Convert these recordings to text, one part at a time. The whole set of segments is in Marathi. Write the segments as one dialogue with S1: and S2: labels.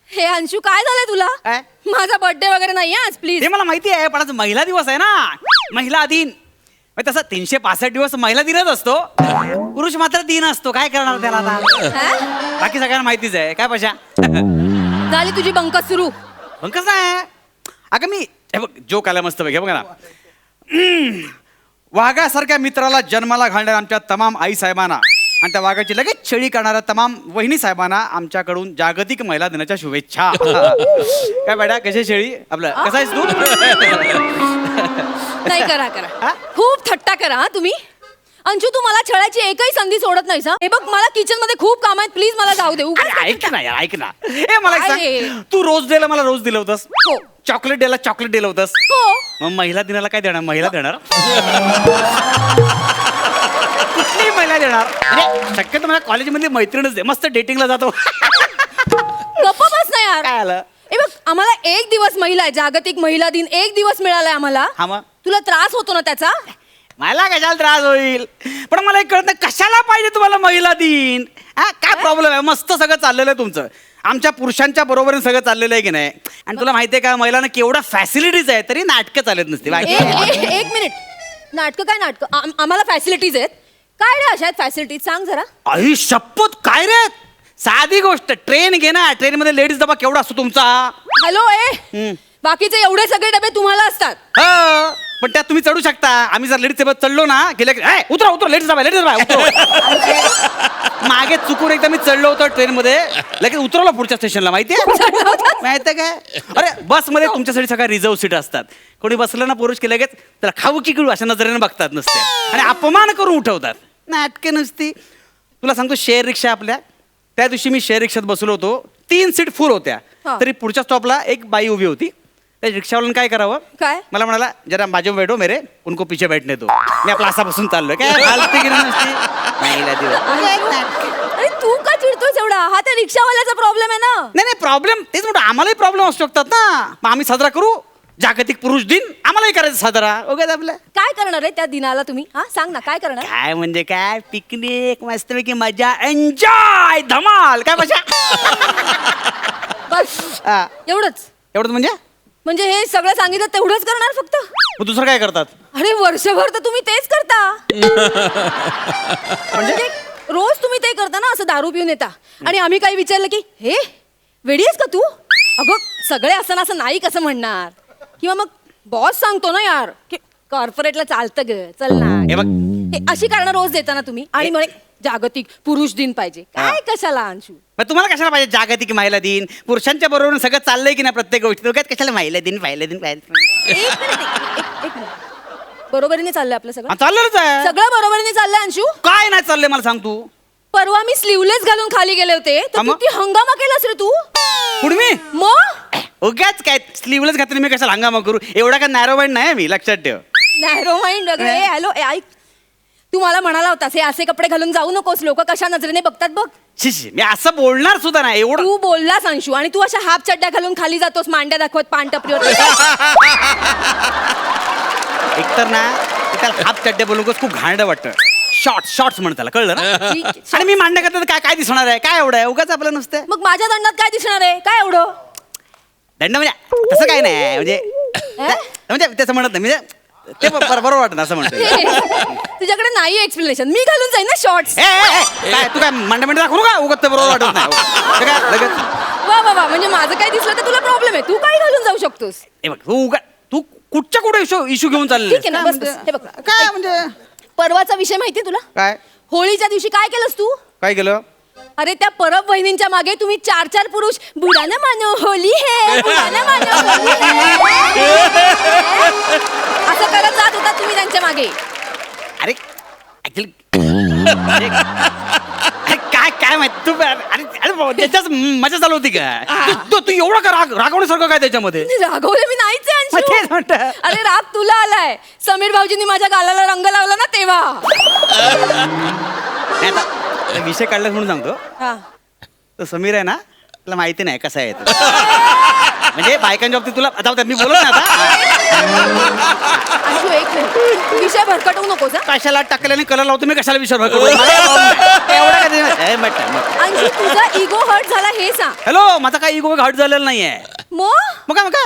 S1: हे अंशू काय झालंय तुला?
S2: काय?
S1: माझा बर्थडे वगैरे नाही आज प्लीज.
S2: ते मला माहिती आहे, पण आज महिला दिवस आहे ना, महिला दिन. मग तसं 365 दिवस महिला दिनच असतो, पुरुष मात्र दिन असतो. काय करणार त्याला आता? बाकी सगळ्यांना माहितीच आहे. काय पशा
S1: झाली तुझी बंकस सुरू.
S2: पण कसं आहे अगं, मी हे बघ जोक आला मस्त पैकी बघा ना. वाघासारख्या मित्राला जन्माला घालणाऱ्या आमच्या तमाम आई साहेबांना आणि त्या वाघाची लगेच छळी करणाऱ्या तमाम वहिनी साहेबांना आमच्याकडून जागतिक महिला दिनाच्या शुभेच्छा. काय बेटा, कशी शेळी आपलं कसा आहेस तू?
S1: नाही करा करा, खूप थट्टा करा हा तुम्ही. अंशू तू मला छळायची एकही संधी सोडत नाहीस हा. हे बग मला किचन मध्ये खूप काम आहेत, प्लीज मला जाऊ दे.
S2: अरे ऐक ना यार, ऐक ना. ए मला एक
S1: काय
S2: सांग, तू रोज डेला मला रोज दिलं होतंस,
S1: हो
S2: चॉकलेट डेला चॉकलेट दिलं होतंस,
S1: हो.
S2: मग महिला दिनाला काय देणार? महिला देणार कुठलीही महिला देणार म्हणजे शक्यतो मला कॉलेजमधली मैत्रीणच दे, मस्त डेटिंगला जातो.
S1: गप्प बस ना यार.
S2: काय आलं?
S1: हे बघ आम्हाला एक दिवस महिला आहे, जागतिक महिला दिन एक दिवस मिळालाय आम्हाला.
S2: हा मग
S1: तुला त्रास होतो ना त्याचा?
S2: मला कशाला त्रास होईल, पण मला एक कळत नाही कशाला पाहिजे तुम्हाला महिला दिन? हा काय प्रॉब्लेम आहे? मस्त सगळं चाललेलं आहे तुमचं, आमच्या पुरुषांच्या बरोबरीने सगळं चाललेलं आहे की नाही. आणि तुला माहितीये का, महिलांना केवढ्या फॅसिलिटीज आहे तरी नाटकं चालत नसते.
S1: एक मिनिट, नाटकं काय नाटकं? आम्हाला फॅसिलिटीज आहेत. काय रे अशा आहेत फॅसिलिटीज, सांग जरा.
S2: आई शपथ, काय रे? साधी गोष्ट, ट्रेन घे ना, ट्रेन मध्ये लेडीज डबा केवढा असतो तुमचा?
S1: हॅलो ए, बाकीचे एवढे सगळे डबे तुम्हाला असतात.
S2: हो, पण त्यात तुम्ही चढू शकता. आम्ही जर लेडीज सोबत चढलो ना, गेले उतरा उतरा लेडीज डबा लेडीज डबा उतरा. मागे चुकून एकदा मी चढलो होतो ट्रेन मध्ये, लगेच उतरवलं पुढच्या स्टेशनला. माहितीये माहितीये काय? अरे बस मध्ये तुमच्यासाठी सगळ्या रिझर्व सीट असतात. कोणी बसलं ना पुरुष की लगेच त्याला खाऊ की गिळू अशा नजरेने बघतात नसते, आणि अपमान करून उठवतात. नाटके नुसती. तुला सांगतो, शेअर रिक्षा आपल्या त्या दिवशी मी शेअर रिक्षात बसलो होतो, 3 सीट फुल होत्या, तरी पुढच्या स्टॉपला एक बाई उभी होती. त्या रिक्षावाल्यानं काय करावं,
S1: काय
S2: मला म्हणाला, जरा बाजू बैठो मेरे, उनको पीछे बैठने दो. मी आपला असा बसून चाललोय. काय फालतूगिरी नुसती. महिला दिवस.
S1: अरे तू का चिडतोस एवढा? हा त्या रिक्षावाल्याचा प्रॉब्लेम आहे ना.
S2: नाही नाही, प्रॉब्लेम तेच म्हणतो, आम्हालाही प्रॉब्लेम असू शकतात ना. मग आम्ही साजरा करू जागतिक पुरुष दिन, आम्हालाही करायचं साजरा. ओके आपलं.
S1: काय करणार आहे त्या दिनाला तुम्ही? हा सांग ना, काय करणार?
S2: काय म्हणजे काय, पिकनिक मस्तपैकी मजा, एन्जॉय, धमाल. काय मजा.
S1: बस
S2: हा.
S1: एवढंच?
S2: एवढं
S1: म्हणजे हे सगळं सांगितलं तेवढंच करणार फक्त?
S2: मग दुसरं काय करतात?
S1: अरे वर्षभर तर तुम्ही तेच करता. म्हणजे रोज तुम्ही ते करता ना, असं दारू पिऊन येता आणि आम्ही काही विचारलं की हे वेडी आहेस का तू? अगं सगळे असं असं नाही कसं म्हणणार, किंवा मग बॉस सांगतो ना यार की कॉर्पोरेटला चालतं ग, चल ना.
S2: हे बघ,
S1: हे अशी कारणं रोज देता ना तुम्ही, आणि मग जागतिक पुरुष दिन पाहिजे. काय कशाला अंशू?
S2: मग तुम्हाला कशाला पाहिजे जागतिक महिला दिन? पुरुषांच्या बरोबर सगळं चाललंय की नाही प्रत्येक गोष्टी, दोघ्यात कशाला महिला दिन महिला दिन पाहिजे?
S1: एक मिनिट, बरोबरीने चाललंय आपलं सगळं?
S2: चाललेलंच आहे.
S1: सगळं बरोबरीने चाललंय अंशू?
S2: काय नाही चाललंय मला सांग तू.
S1: परवा मी स्लीवलेस घालून खाली गेले होते, तर किती हंगामा केलास रे तू.
S2: कुठे मी
S1: मग
S2: उगाच काय स्लीवलेस घातले, मी कशाला हंगामा करू? एवढा काय नॅरो माइंड नाही मी, लक्षात ठेव.
S1: नॅरो माइंड वगैरे. हॅलो ऐक, तू मला म्हणाला होतास हे असे कपडे घालून जाऊ नकोस, लोक कशा नजरेने बघतात बघ.
S2: शिशी, मी असं बोलणार सुद्धा नाही. एवढं
S1: तू बोललास अंशू, आणि तू अशा हाफ चड्ड्या घालून खाली जातोस, मांड्या दाखवत पान टपरीवर.
S2: एकतर ना त्याला हाफ चड्डे बोलून खूप घाणडं वाटतं. शॉर्ट्स म्हणत त्याला, कळलं ना? आणि मी मांडणं करतात काय काय दिसणार आहे? काय एवढं आहे? उगाच आपलं नुसतं.
S1: मग माझ्या दंडात काय दिसणार आहे? काय एवढं
S2: दंड म्हणजे तसं काय नाही, म्हणजे त्याचं म्हणत नाही, म्हणजे ते बरोबर वाटत असं म्हणतो.
S1: तुझ्याकडे नाही एक्सप्लेनेशन, मी घालून जाईन ना शॉर्ट्स.
S2: काय तू काय मांडा दाखवू का? उगत बरोबर वाटत नाही. काय लगेच
S1: वा वा वा, म्हणजे माझं काय दिसलं तर तुला प्रॉब्लेम आहे, तू काय घालून जाऊ शकतोस?
S2: हे बघ, तू कुठच्या कुठे इशू घेऊन चालले?
S1: ठीक आहे ना, बस बस. हे बघ
S2: काय म्हणजे
S1: परवाचा विषय माहितीये तुला?
S2: काय
S1: होळीच्या दिवशी काय केलंस तू?
S2: काय केलं?
S1: अरे त्या परब वहिनींच्या मागे तुम्ही 4 पुरुष बुरा न मानो होली है, बुरा न मानो होली है, असं करत जात होता तुम्ही त्यांच्या मागे.
S2: अरे ऍक्च्युली काय काय माहित तू, अरे त्याच्याच मजा चालू होती का? तू एवढं का रागवण्यासारखं काय त्याच्यामध्ये?
S1: रागवले मी नाहीच आहे
S2: मग तेच
S1: अंशू.
S2: म्हणतं.
S1: अरे राग तुला आलाय, समीर भाऊजींनी माझ्या गालाला रंग लावला ना तेव्हा.
S2: नाही, आता विषय काढला म्हणून सांगतो.
S1: हा.
S2: तो समीर आहे ना, तुला माहिती नाही कसा आहे तो. म्हणजे बायकांच्या बाबतीत तुला जाऊ द्या, मी बोलत ना आता.
S1: अंशू एक मिनिट विषय भरकटवू नकोस हा?
S2: कशाला टाकल्याने कलर लावतो मी कशाला विचार एवढा
S1: अंशू तुझा इगो हर्ट झाला हे सांग.
S2: हॅलो माझा काही इगो हट झालेला नाहीये
S1: मग
S2: मग काय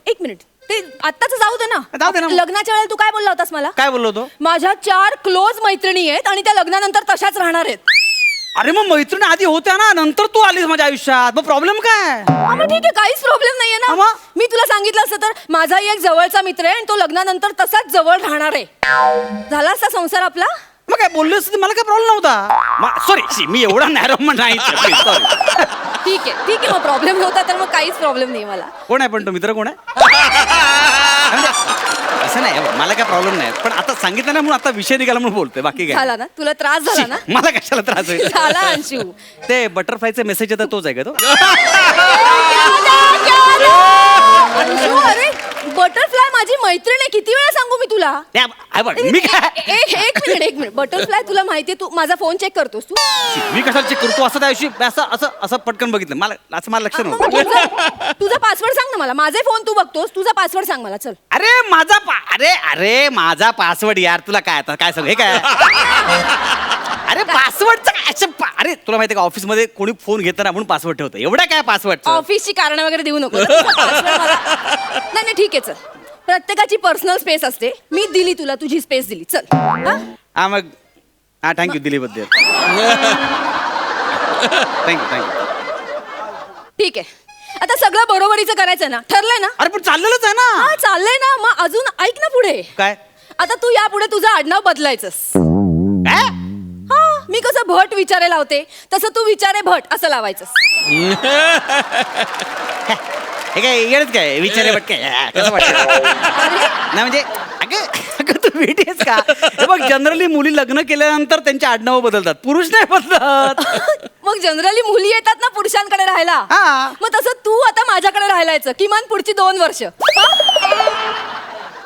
S1: एक मिनिट ते आत्ताच जाऊ दे
S2: जाऊ दे ना.
S1: लग्नाच्या वेळेला तू काय बोलला होतास मला?
S2: काय बोललो होतो?
S1: माझ्या 4 क्लोज मैत्रिणी आहेत आणि त्या लग्नानंतर तशाच राहणार आहेत.
S2: अरे मग मैत्रिणी आधी होत्या ना, नंतर तू आलीस माझ्या आयुष्यात, मग प्रॉब्लेम काय?
S1: हा, मग ठीक आहे काहीच प्रॉब्लेम नाहीये
S2: हा,
S1: ना.
S2: मग?
S1: मी तुला सांगितलं असतं तर माझाही एक जवळचा मित्र आहे आणि तो लग्नानंतर तसाच जवळ राहणार आहे. झाला असता संसार आपला.
S2: मग काय बोललो असतं मला काय प्रॉब्लेम नव्हता. सॉरी मी एवढा नॅरो पण नाही. सॉरी.
S1: ठीक आहे मग प्रॉब्लेम नव्हता तर मग काहीच प्रॉब्लेम नाही मला.
S2: कोण आहे पण तो मित्र कोण आहे? म्हणजे असं नाही मला काय प्रॉब्लेम नाही, पण आता सांगितलं ना म्हणून आता विषय निघाला म्हणून बोलतोय, बाकी काय
S1: झाला ना तुला त्रास झाला ना?
S2: मला कशाला त्रास होईल?
S1: झाला अंशू.
S2: ते बटरफ्लायचे मेसेज येतात तोच आहे का तो?
S1: अंशू अरे बटरफ्लाय माझी मैत्रीण आहे, किती वेळा सांगू मी तुला?
S2: मी काय
S1: एक मिनिट बटरफ्लाय तुला माहितीये तू माझा फोन चेक करतोस तू?
S2: मी कशाला चेक करतो? असं त्या दिवशी असं पटकन बघितलं मला, असं मला लक्ष
S1: मग
S2: नव्हतं.
S1: तुझा पासवर्ड सांग ना मला. माझे फोन तू बघतोस, तुझा पासवर्ड सांग मला. चल
S2: अरे अरे माझा पासवर्ड यार, तुला काय आता काय सगळं हे काय? अरे पासवर्डचा अरे तुला माहिती का ऑफिसमध्ये कोणी फोन घेताना म्हणून पासवर्ड ठेवतं, एवढा काय पासवर्ड?
S1: ऑफिसची कारण वगैरे देऊ नको. नाही ठीक आहे चल. प्रत्येकाची पर्सनल स्पेस असते, मी दिली तुला तुझी स्पेस दिली. चल हा?
S2: हा मग हा थँक्यू दिलीबद्दल. थँक्यू.
S1: ठीक आहे आता सगळं बरोबरीचं करायचं ना, ठरलंय ना?
S2: अरे पण चाललेलंच आहे ना.
S1: हा चाललंय ना, मग अजून ऐक ना पुढे.
S2: काय?
S1: आता तू यापुढे तुझं आडनाव बदलायचंस.
S2: काय?
S1: हा मी कसं भट विचारे लावते तसं तू विचारे भट असं लावायचंस.
S2: हे काय येडच काय विचारे बट काय कसं वाटतं? नाही म्हणजे अगं तू भेटीस का? हे बघ जनरली मुली लग्न केल्यानंतर त्यांच्या आडनावं बदलतात, पुरुष नाही बदलत.
S1: मग जनरली मुली येतात ना पुरुषांकडे राहायला.
S2: हा.
S1: मग तसं तू आता माझ्याकडे राहायलायचं किमान पुढची 2 वर्ष.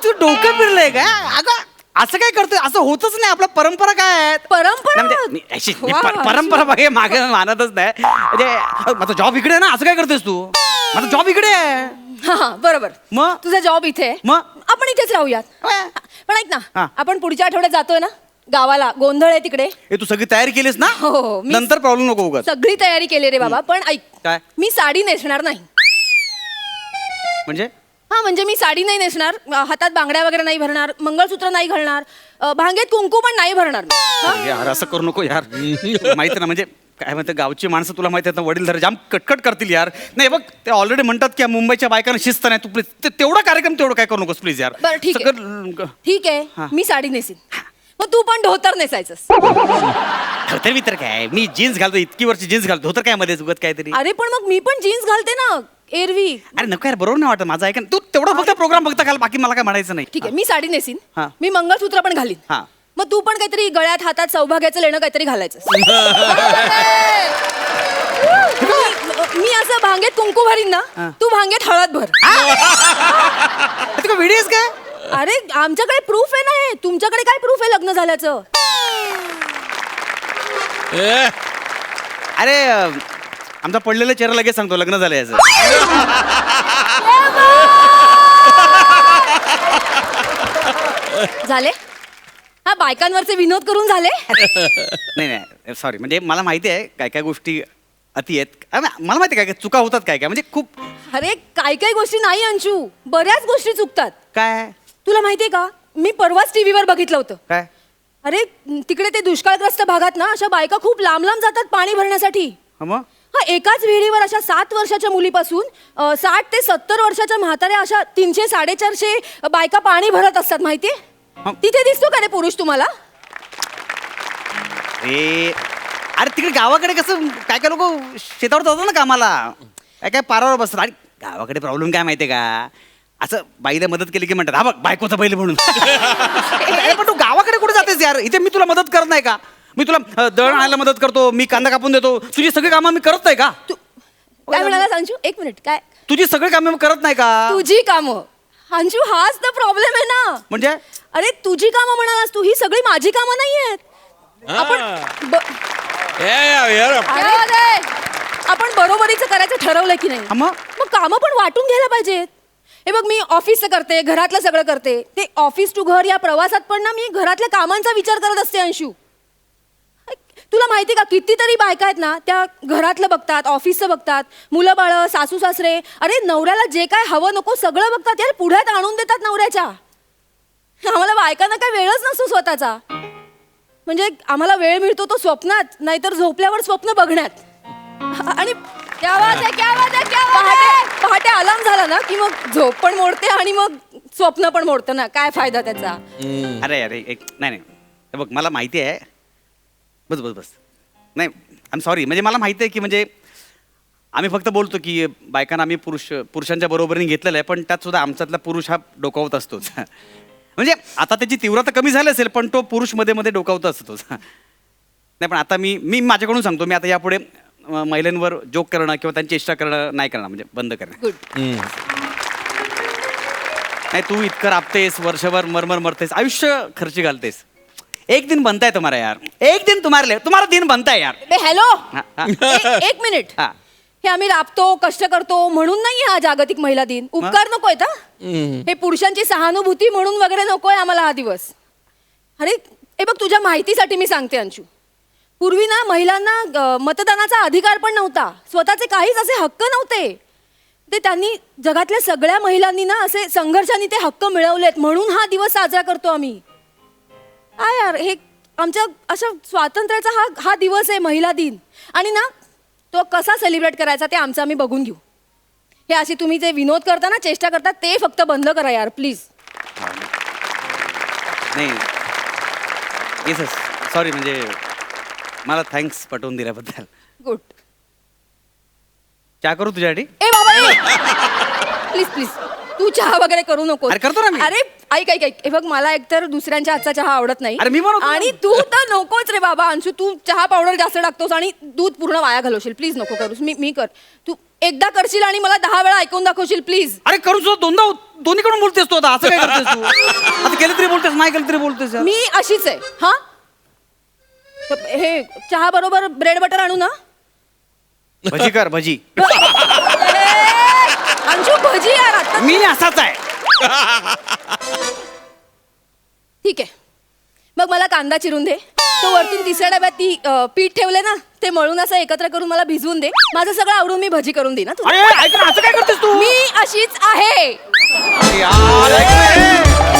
S2: तू डोकं फिरलंय का? अगं असं काय करतोय? असं होतच नाही. आपल्या परंपरा काय आहेत?
S1: परंपरा
S2: नाही म्हणजे मी
S1: वा,
S2: परंपरा बघे मागे मानतच नाही. म्हणजे माझा जॉब इकडे आहे ना, असं काय करतोयस तू? माझा जॉब इकडे आहे.
S1: हा बरोबर.
S2: मग?
S1: तुझा जॉब इथे आहे.
S2: मग?
S1: आपण इथेच राहूयात.
S2: हा.
S1: पण ऐक
S2: हा.
S1: ना आपण पुढच्या आठवड्यात जातोय ना गावाला. गोंधळ आहे तिकडे.
S2: हे तू सगळी तयारी केलीस ना?
S1: हो, मी-
S2: नंतर प्रॉब्लेम नको उगाच.
S1: सगळी तयारी केली रे बाबा. पण ऐक
S2: काय?
S1: मी साडी नेसणार नाही.
S2: म्हणजे
S1: हा म्हणजे मी साडी नाही नेसणार, हातात बांगड्या वगैरे नाही भरणार, मंगळसूत्र नाही घालणार, भांगेत कुंकू पण नाही भरणार मी. हा?
S2: यार असं करू नको यार. माहिती ना म्हणजे काय म्हणते गावची माणसं तुला माहिती आहेत ना, वडील जाम कटकट करतील यार. नाही बघ ते ऑलरेडी म्हणतात की मुंबईच्या बायकांना शिस्त नाही. तू प्लीज तेवढा कार्यक्रम तेवढं काय करू नकोस प्लीज यार.
S1: बरं ठीक आहे.
S2: सगळं
S1: ठीक
S2: हा.
S1: आहे मी साडी नेसीन. मग तू पण धोतर नेसायचंस.
S2: धोतर बितर काय, मी जीन्स घालतो, इतकी वर्ष जीन्स घालतो, धोतर काय मध्ये चुकत काहीतरी.
S1: अरे पण मग मी पण जीन्स घालते ना एरवी.
S2: अरे नको यार, बरोबर नाही वाटत माझं. ऐक ना, तू तेवढा फक्त प्रोग्राम बघता घाल, बाकी मला काय म्हणायचं नाही.
S1: ठीक आहे मी साडी नेसीन.
S2: हा.
S1: मी मंगळसूत्र पण घालीन.
S2: हा.
S1: मग तू पण काहीतरी गळ्यात हातात सौभाग्याचं लेणं काहीतरी घालायचं. मी असं भांगेत कुंकू भरीन ना, तू भांगेत हळद भर.
S2: तू व्हिडिओ काय?
S1: अरे आमच्याकडे प्रूफ आहे ना हे. तुमच्याकडे काय प्रूफ आहे लग्न झाल्याचं?
S2: अरे आमचा पडलेला चेहरा लगेच सांगतो लग्न झालं याचं.
S1: झाले हा बायकांवरचे विनोद करून झाले.
S2: नाही सॉरी, म्हणजे मला माहिती आहे काय काय गोष्टी अति आहेत. मला माहिती आहे काय काय चुका होतात, काय काय म्हणजे खूप.
S1: अरे काय काय गोष्टी नाही अंशू, बऱ्याच गोष्टी चुकतात.
S2: काय
S1: तुला माहितीये का मी परवाच टीव्हीवर बघितलं होतं.
S2: काय?
S1: अरे तिकडे ते दुष्काळग्रस्त भागात ना अशा बायका खूप लांब लांब जातात पाणी भरण्यासाठी.
S2: हा मग
S1: हा एकाच विहिरीवर अशा 7 वर्षाच्या मुलीपासून 60 ते 70 वर्षाच्या म्हाताऱ्या अशा 300-450 बायका पाणी भरत असतात माहितीये.
S2: हा.
S1: तिथे दिसतो का रे पुरुष तुम्हाला?
S2: अरे तिकडे गावाकडे कसं काय काय लोक शेतावर जातात ना कामाला, काय काय पारावर बसतात. आणि गावाकडे प्रॉब्लेम काय माहितीये का, असं बाईला मदत केली की म्हणतात हा बघ बायकोचा बैल म्हणून. अरे पण तू गावाकडे कुठे जातेस यार? इथे मी तुला मदत करत नाही का? मी तुला दळण आणायला मदत करतो, मी कांदा कापून देतो, तुझी सगळी कामं मी करत नाही का?
S1: तू काय म्हणाला अंशू? एक मिनिट काय?
S2: तुझी सगळी कामं मी करत नाही का?
S1: तुझी कामं अंशू हाच तर प्रॉब्लेम आहे ना.
S2: म्हणजे
S1: अरे तुझी कामं म्हणालास तू, ही सगळी माझी कामं नाहीयेत. आपण अरे, आपण बरोबरीचं करायचं ठरवलं की नाही?
S2: मग
S1: मग कामं पण वाटून घ्यायला पाहिजेत. हे बघ मी ऑफिसचं करते, घरातलं सगळं करते. ते ऑफिस टू घर या प्रवासात पण ना मी घरातल्या कामांचा विचार करत असते अंशू. तुला माहिती का कितीतरी बायका आहेत ना त्या घरातलं बघतात, ऑफिसचं बघतात, मुलं बाळ, सासू सासरे, अरे नवऱ्याला जे काय हवं नको सगळं बघतात यार, पुढ्यात आणून देतात नवऱ्याच्या. आम्हाला बायकांना काय वेळच नसतो स्वतःचा. म्हणजे आम्हाला वेळ मिळतो तो स्वप्नात, नाहीतर झोपल्यावर स्वप्न बघण्यात. आणि पहाटे अलार्म झाला ना की मग झोप पण मोडते आणि मग स्वप्न पण मोडतं ना, काय फायदा त्याचा.
S2: अरे अरे नाही नाही हे बघ मला माहिती आहे. बस बस बस नाही आय एम सॉरी. म्हणजे मला माहिती आहे की म्हणजे आम्ही फक्त बोलतो की बायकांना आम्ही पुरुषांच्या बरोबरीने घेतलेलं आहे, पण त्यात सुद्धा आमच्यातला पुरुष हा डोकावत असतोच. म्हणजे आता त्याची तीव्रता कमी झाली असेल पण तो पुरुष मध्ये मध्ये डोकावत असतोच. नाही पण आता मी माझ्याकडून सांगतो, मी आता यापुढे महिलांवर जोक करणं किंवा त्यांची इष्टा करणं नाही करणार, म्हणजे बंद करणं.
S1: गुड.
S2: नाही तू इतकं राबतेस, वर्षभर मरमर मरतेस, आयुष्य खर्ची घालतेस. एक दिन बनता है तुम्हारा यार, एक दिन तुम्हारा दिन बनता है यार.
S1: हॅलो,
S2: हा, हा.
S1: एक मिनिट.
S2: हा.
S1: हे आम्ही राबतो, कष्ट करतो म्हणून नाही हा जागतिक महिला दिन. उपकार नकोय का हे पुरुषांची सहानुभूती म्हणून वगैरे नकोय आम्हाला हा दिवस. अरे हे बघ तुझ्या माहितीसाठी मी सांगते अंशू, पूर्वी ना महिलांना मतदानाचा अधिकार पण नव्हता, स्वतःचे काहीच असे हक्क नव्हते. ते त्यांनी जगातल्या सगळ्या महिलांनी ना असे संघर्षाने ते हक्क मिळवलेत, म्हणून हा दिवस साजरा करतो आम्ही. काय यार हे आमच्या अशा स्वातंत्र्याचा हा दिवस आहे महिला दिन. आणि ना तो कसा सेलिब्रेट करायचा ते आमचं आम्ही बघून घेऊ. हे अशी तुम्ही जे विनोद करता ना, चेष्टा करता, ते फक्त बंद करा यार प्लीज.
S2: नाही येस सॉरी, म्हणजे मला थँक्स पटवून दिल्याबद्दल.
S1: गुड.
S2: चहा करू तुझ्यासाठी?
S1: ए बाबा प्लीज प्लीज तू चहा वगैरे करू नको.
S2: अरे करतो ना मी.
S1: अरे ऐक ऐक ऐक हे बघ मला एकतर दुसऱ्यांच्या हातचा चहा आवडत नाही.
S2: अरे मी बनवतो ना.
S1: आणि तू तर नकोच रे बाबा अंशू, तू चहा पावडर जास्त टाकतोस आणि दूध पूर्ण वाया घालवशील. प्लीज नको करूस. मी कर. तू एकदा करशील आणि मला 10 वेळा ऐकून दाखवशील प्लीज.
S2: अरे करू सुद्धा दोनदा दोन्हीकडून बोलतेस तू आता. असं काय करतेस तू? आता केलं तरी बोलतेस, नाही केलं तरी बोलतेस यार.
S1: मी अशीच आहे. हा हे चहा बरोबर ब्रेड बटर आणू ना?
S2: भजी कर भजी.
S1: अंशू भजी यार आता.
S2: मी असाच आहे.
S1: ठीक आहे मग मला कांदा चिरून दे. तो वरतून तिसऱ्या डब्यात ती पीठ ठेवले ना ते मळून असं एकत्र करून मला भिजवून दे. माझं सगळं आवडून मी भजी करून दे ना तुला.
S2: अरे ऐक ना, असं काय करतेस तू?
S1: मी अशीच आहे.
S2: यार, ऐक ना.